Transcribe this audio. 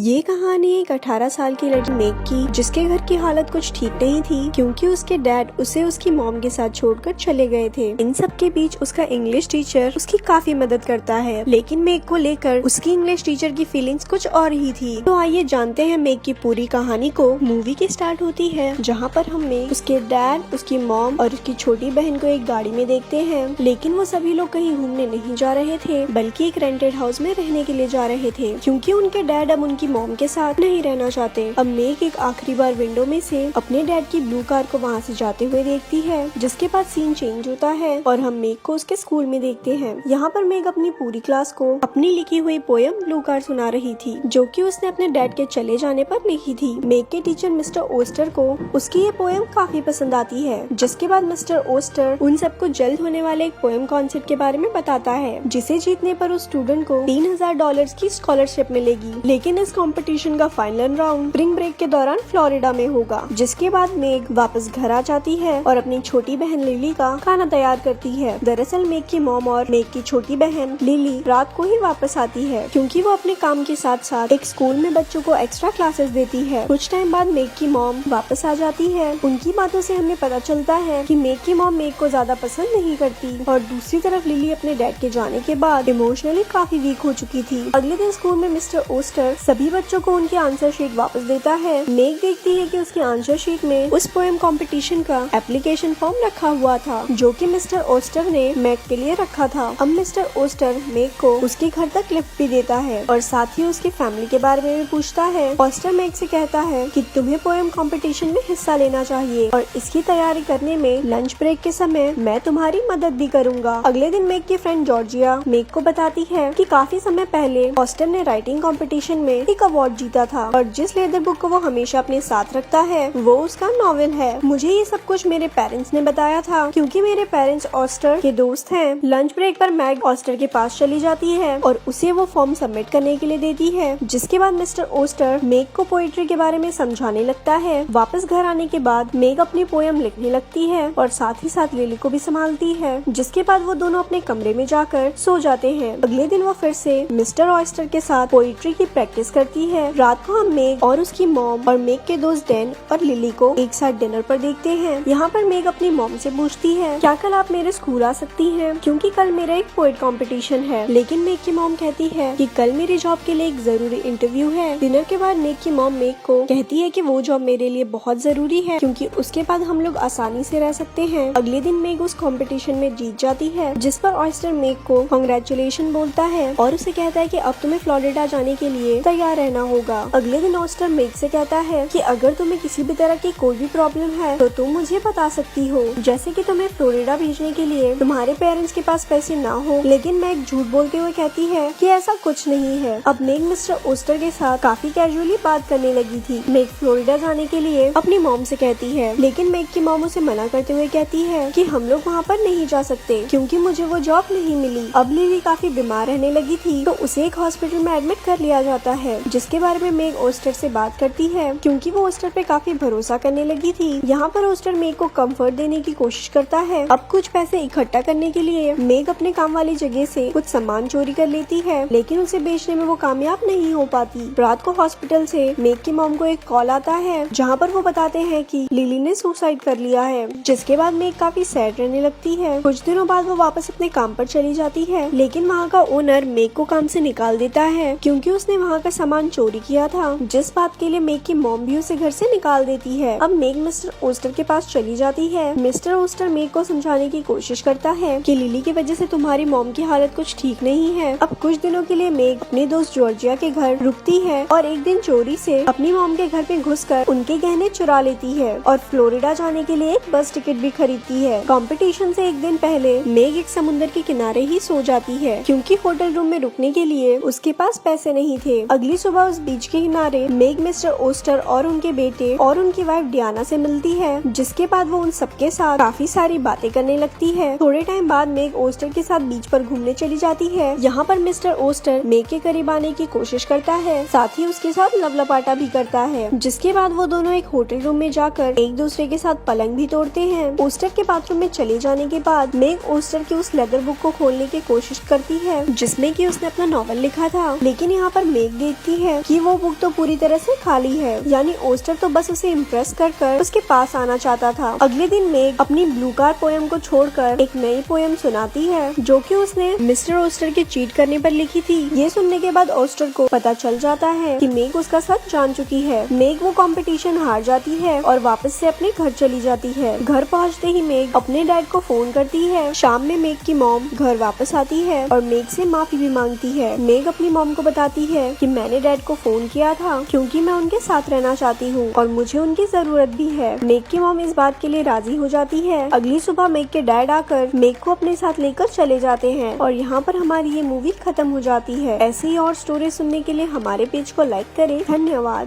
ये कहानी एक 18 साल की लड़की मेग की, जिसके घर की हालत कुछ ठीक नहीं थी क्योंकि उसके डैड उसे उसकी मॉम के साथ छोड़कर चले गए थे। इन सब के बीच उसका इंग्लिश टीचर उसकी काफी मदद करता है, लेकिन मेग को लेकर उसकी इंग्लिश टीचर की फीलिंग्स कुछ और ही थी। तो आइए जानते हैं मेग की पूरी कहानी को। मूवी की स्टार्ट होती है जहाँ पर हम मेग, उसके डैड, उसकी मॉम और उसकी छोटी बहन को एक गाड़ी में देखते हैं, लेकिन वो सभी लोग कहीं घूमने नहीं जा रहे थे बल्कि एक रेंटेड हाउस में रहने के लिए जा रहे थे क्योंकि उनके डैड अब उनकी मॉम के साथ नहीं रहना चाहते। अब मेग एक आखिरी बार विंडो में से अपने डैड की ब्लू कार को वहाँ से जाते हुए देखती है, जिसके बाद सीन चेंज होता है और हम मेग को उसके स्कूल में देखते हैं। यहाँ पर मेग अपनी पूरी क्लास को अपनी लिखी हुई पोयम ब्लू कार सुना रही थी, जो कि उसने अपने डैड के चले जाने पर लिखी थी। मेग के टीचर मिस्टर ओस्टर को उसकी ये पोयम काफी पसंद आती है, जिसके बाद मिस्टर ओस्टर उन सबको जल्द होने वाले एक पोयम कॉन्सर्ट के बारे में बताता है, जिसे जीतने पर उस स्टूडेंट को $3000 की स्कॉलरशिप मिलेगी। लेकिन इस कंपटीशन का फाइनल राउंड स्प्रिंग ब्रेक के दौरान फ्लोरिडा में होगा। जिसके बाद मेग वापस घर आ जाती है और अपनी छोटी बहन लिली का खाना तैयार करती है। दरअसल मेग की मॉम और मेग की छोटी बहन लिली रात को ही वापस आती है क्योंकि वो अपने काम के साथ साथ एक स्कूल में बच्चों को एक्स्ट्रा क्लासेस देती है। कुछ टाइम बाद मेग की मॉम वापस आ जाती है। उनकी बातों से हमें पता चलता है कि मेग की मॉम मेग को ज्यादा पसंद नहीं करती और दूसरी तरफ लिली अपने डैड के जाने के बाद इमोशनली काफी वीक हो चुकी थी। अगले दिन स्कूल में मिस्टर ओस्टर सभी बच्चों को उनकी आंसर शीट वापस देता है। मेग देखती है कि उसकी आंसर शीट में उस पोएम कंपटीशन का एप्लीकेशन फॉर्म रखा हुआ था, जो कि मिस्टर ओस्टर ने मेग के लिए रखा था। अब मिस्टर ओस्टर मेग को उसके घर तक लिफ्ट भी देता है और साथ ही उसकी फैमिली के बारे में भी पूछता है। ओस्टर मेग से कहता है कि तुम्हें पोएम कंपटीशन में हिस्सा लेना चाहिए और इसकी तैयारी करने में लंच ब्रेक के समय मैं तुम्हारी मदद भी करूंगा। अगले दिन मेग की फ्रेंड जॉर्जिया मेग को बताती है कि काफी समय पहले ओस्टर ने राइटिंग कंपटीशन में एक अवार्ड जीता था और जिस लेदर बुक को वो हमेशा अपने साथ रखता है वो उसका नॉवेल है। मुझे ये सब कुछ मेरे पेरेंट्स ने बताया था क्योंकि मेरे पेरेंट्स ऑस्टर के दोस्त हैं। लंच ब्रेक पर मैग ऑस्टर के पास चली जाती है और उसे वो फॉर्म सबमिट करने के लिए देती है, जिसके बाद मिस्टर ओस्टर मेग को पोएट्री के बारे में समझाने लगता है। वापस घर आने के बाद मेग अपनी पोयम लिखने लगती है और साथ ही साथ लिली को भी संभालती है, जिसके बाद वो दोनों अपने कमरे में जाकर सो जाते हैं। अगले दिन वो फिर से मिस्टर ऑस्टर के साथ पोएट्री की प्रैक्टिस करती है। रात को हम मेग और उसकी मॉम और मेग के दोस्त डैन और लिली को एक साथ डिनर पर देखते हैं। यहाँ पर मेग अपनी मॉम से पूछती है, क्या कल आप मेरे स्कूल आ सकती हैं? क्योंकि कल मेरा एक पोएट कंपटीशन है। लेकिन मेग की मॉम कहती है कि कल मेरी जॉब के लिए एक जरूरी इंटरव्यू है। डिनर के बाद मेग की मॉम मेग को कहती है कि वो जॉब मेरे लिए बहुत जरूरी है क्योंकि उसके बाद हम लोग आसानी से रह सकते हैं। अगले दिन मेग उस कंपटीशन में जीत जाती है, जिस पर ऑस्टर मेग को कांग्रेचुलेशन बोलता है और उसे कहता है कि अब तुम्हें फ्लोरिडा जाने के लिए तैयार रहना होगा। अगले दिन ऑस्टर मेग से कहता है कि अगर तुम्हें किसी भी तरह की कोई भी प्रॉब्लम है तो तुम मुझे बता सकती हो, जैसे कि तुम्हें फ्लोरिडा भेजने के लिए तुम्हारे पेरेंट्स के पास पैसे ना हो। लेकिन मेग झूठ बोलते हुए कहती है कि ऐसा कुछ नहीं है। अब मेग मिस्टर ओस्टर के साथ काफी कैजुअली बात करने लगी थी। मेग फ्लोरिडा जाने के लिए अपनी मॉम से कहती है, लेकिन मेग की मॉम उसे मना करते हुए कहती है कि हम लोग वहाँ पर नहीं जा सकते क्योंकि मुझे वो जॉब नहीं मिली। अब लिली काफी बीमार रहने लगी थी तो उसे एक हॉस्पिटल में एडमिट कर लिया जाता है, जिसके बारे में मेग ओस्टर से बात करती है क्योंकि वो ओस्टर पे काफी भरोसा करने लगी थी। यहाँ पर ओस्टर मेग को कंफर्ट देने की कोशिश करता है। अब कुछ पैसे इकट्ठा करने के लिए मेग अपने काम वाली जगह से कुछ सामान चोरी कर लेती है, लेकिन उसे बेचने में वो कामयाब नहीं हो पाती। रात को हॉस्पिटल से मेग की मॉम को एक कॉल आता है जहाँ पर वो बताते हैं कि लिली ने सुसाइड कर लिया है, जिसके बाद मेग काफी सैड रहने लगती है। कुछ दिनों बाद वो वापस अपने काम पर चली जाती है, लेकिन वहाँ का ओनर मेग को काम से निकाल देता है क्योंकि उसने वहाँ का सामान चोरी किया था, जिस बात के लिए मेग की मॉम भी उसे घर से निकाल देती है। अब मेग मिस्टर ओस्टर के पास चली जाती है। मिस्टर ओस्टर मेग को समझाने की कोशिश करता है कि लिली की वजह से तुम्हारी मॉम की हालत कुछ ठीक नहीं है। अब कुछ दिनों के लिए मेग अपने दोस्त जॉर्जिया के घर रुकती है और एक दिन चोरी से अपनी मॉम के घर पे घुसकर उनके गहने चुरा लेती है और फ्लोरिडा जाने के लिए एक बस टिकट भी खरीदती है। कंपटीशन से एक दिन पहले मेग एक समुद्र के किनारे ही सो जाती है क्योंकि होटल रूम में रुकने के लिए उसके पास पैसे नहीं थे। अगली सुबह उस बीच के किनारे मेग मिस्टर ओस्टर और उनके बेटे और उनकी वाइफ डियाना से मिलती है, जिसके बाद वो उन सबके साथ काफी सारी बातें करने लगती है। थोड़े टाइम बाद मेग ओस्टर के साथ बीच पर घूमने चली जाती है। यहाँ पर मिस्टर ओस्टर मेग के करीब आने की कोशिश करता है, साथ ही उसके साथ लवलपाटा भी करता है, जिसके बाद वो दोनों एक होटल रूम में जाकर एक दूसरे के साथ पलंग भी तोड़ते हैं। ओस्टर के बाथरूम में चले जाने के बाद मेग ओस्टर की उस लेदर बुक को खोलने की कोशिश करती है जिसमें कि उसने अपना नॉवल लिखा था, लेकिन यहाँ पर मेग देखती जाती है कि वो बुक तो पूरी तरह से खाली है, यानी ओस्टर तो बस उसे इम्प्रेस कर उसके पास आना चाहता था। अगले दिन मेग अपनी ब्लू कार पोएम को छोड़कर एक नई पोएम सुनाती है जो कि उसने मिस्टर ओस्टर के चीट करने पर लिखी थी। ये सुनने के बाद ओस्टर को पता चल जाता है कि मेग उसका सच जान चुकी है। मेग वो कंपटीशन हार जाती है और वापस से अपने घर चली जाती है। घर पहुंचते ही मेग अपने डैड को फोन करती है। शाम में मेग की मॉम घर वापस आती है और मेग से माफी भी मांगती है। मेग अपनी मॉम को बताती है कि मैंने डैड को फोन किया था क्योंकि मैं उनके साथ रहना चाहती हूँ और मुझे उनकी जरूरत भी है। मेग की मॉम इस बात के लिए राजी हो जाती है। अगली सुबह मेग के डैड आकर मेग को अपने साथ लेकर चले जाते हैं और यहाँ पर हमारी ये मूवी खत्म हो जाती है। ऐसी ही और स्टोरी सुनने के लिए हमारे पेज को लाइक करें। धन्यवाद।